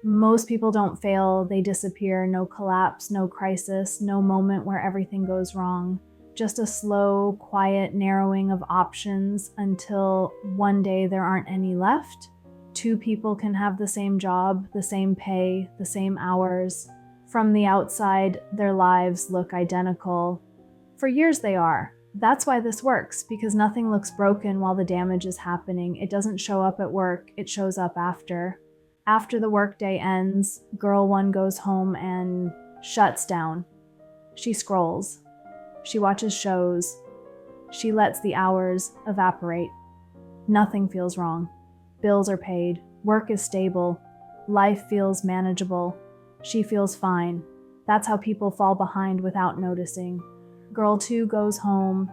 Most people don't fail, they disappear. No collapse, no crisis, no moment where everything goes wrong. Just a slow, quiet narrowing of options until one day there aren't any left. Two people can have the same job, the same pay, the same hours. From the outside, their lives look identical. For years they are. That's why this works, because nothing looks broken while the damage is happening. It doesn't show up at work, it shows up after. After the workday ends, girl one goes home and shuts down. She scrolls. She watches shows. She lets the hours evaporate. Nothing feels wrong. Bills are paid. Work is stable. Life feels manageable. She feels fine. That's how people fall behind without noticing. Girl two goes home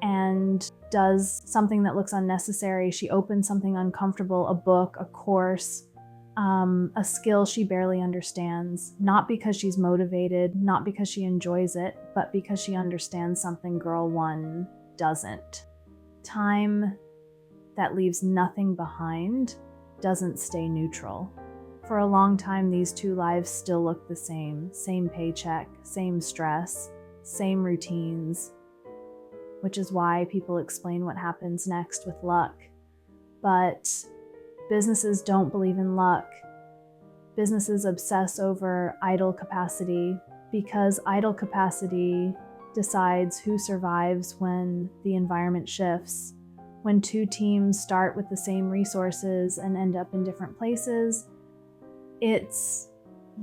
and does something that looks unnecessary. She opens something uncomfortable, a book, a course, a skill she barely understands, not because she's motivated, not because she enjoys it, but because she understands something girl one doesn't. Time that leaves nothing behind doesn't stay neutral. For a long time, these two lives still look the same paycheck, same stress, same routines, which is why people explain what happens next with luck. But businesses don't believe in luck. Businesses obsess over idle capacity because idle capacity decides who survives when the environment shifts. When two teams start with the same resources and end up in different places, it's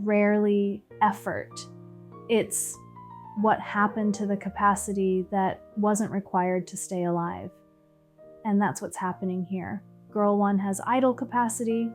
rarely effort. It's what happened to the capacity that wasn't required to stay alive. And that's what's happening here. Girl one has idle capacity.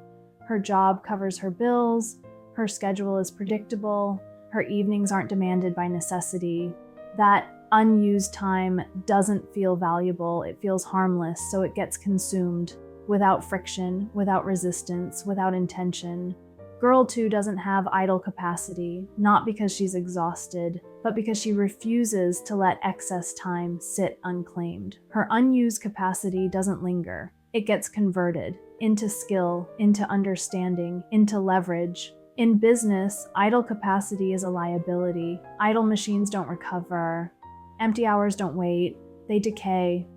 Her job covers her bills. Her schedule is predictable. Her evenings aren't demanded by necessity. That unused time doesn't feel valuable. It feels harmless, so it gets consumed without friction, without resistance, without intention. Girl two doesn't have idle capacity, not because she's exhausted, but because she refuses to let excess time sit unclaimed. Her unused capacity doesn't linger. It gets converted into skill, into understanding, into leverage. In business, idle capacity is a liability. Idle machines don't recover. Empty hours don't wait. They decay.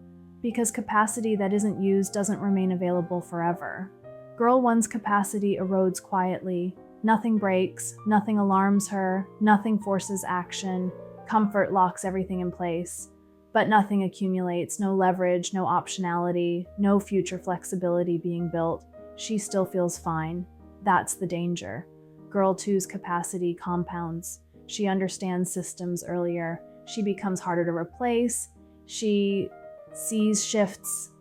Because capacity that isn't used doesn't remain available forever. Girl one's capacity erodes quietly. Nothing breaks, nothing alarms her, nothing forces action. Comfort locks everything in place. But nothing accumulates, no leverage, no optionality, no future flexibility being built. She still feels fine. That's the danger. Girl two's capacity compounds. She understands systems earlier. She becomes harder to replace. She sees shifts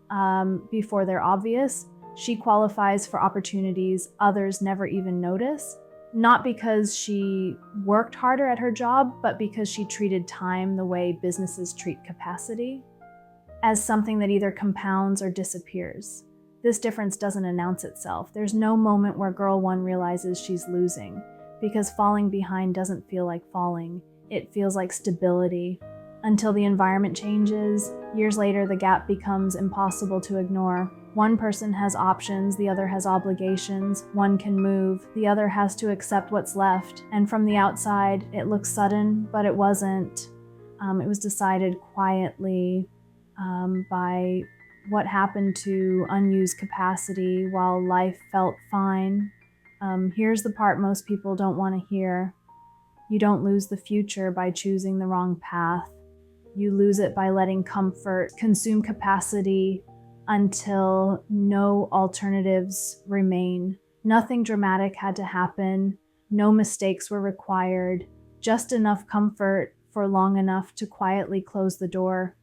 before they're obvious. She qualifies for opportunities others never even notice. Not because she worked harder at her job, but because she treated time the way businesses treat capacity, as something that either compounds or disappears. This difference doesn't announce itself. There's no moment where girl one realizes she's losing, because falling behind doesn't feel like falling. It feels like stability. Until the environment changes, years later the gap becomes impossible to ignore. One person has options, the other has obligations. One can move, the other has to accept what's left. And from the outside, it looks sudden, but it wasn't. It was decided quietly by what happened to unused capacity while life felt fine. Here's the part most people don't want to hear. You don't lose the future by choosing the wrong path. You lose it by letting comfort consume capacity until no alternatives remain. Nothing dramatic had to happen. No mistakes were required. Just enough comfort for long enough to quietly close the door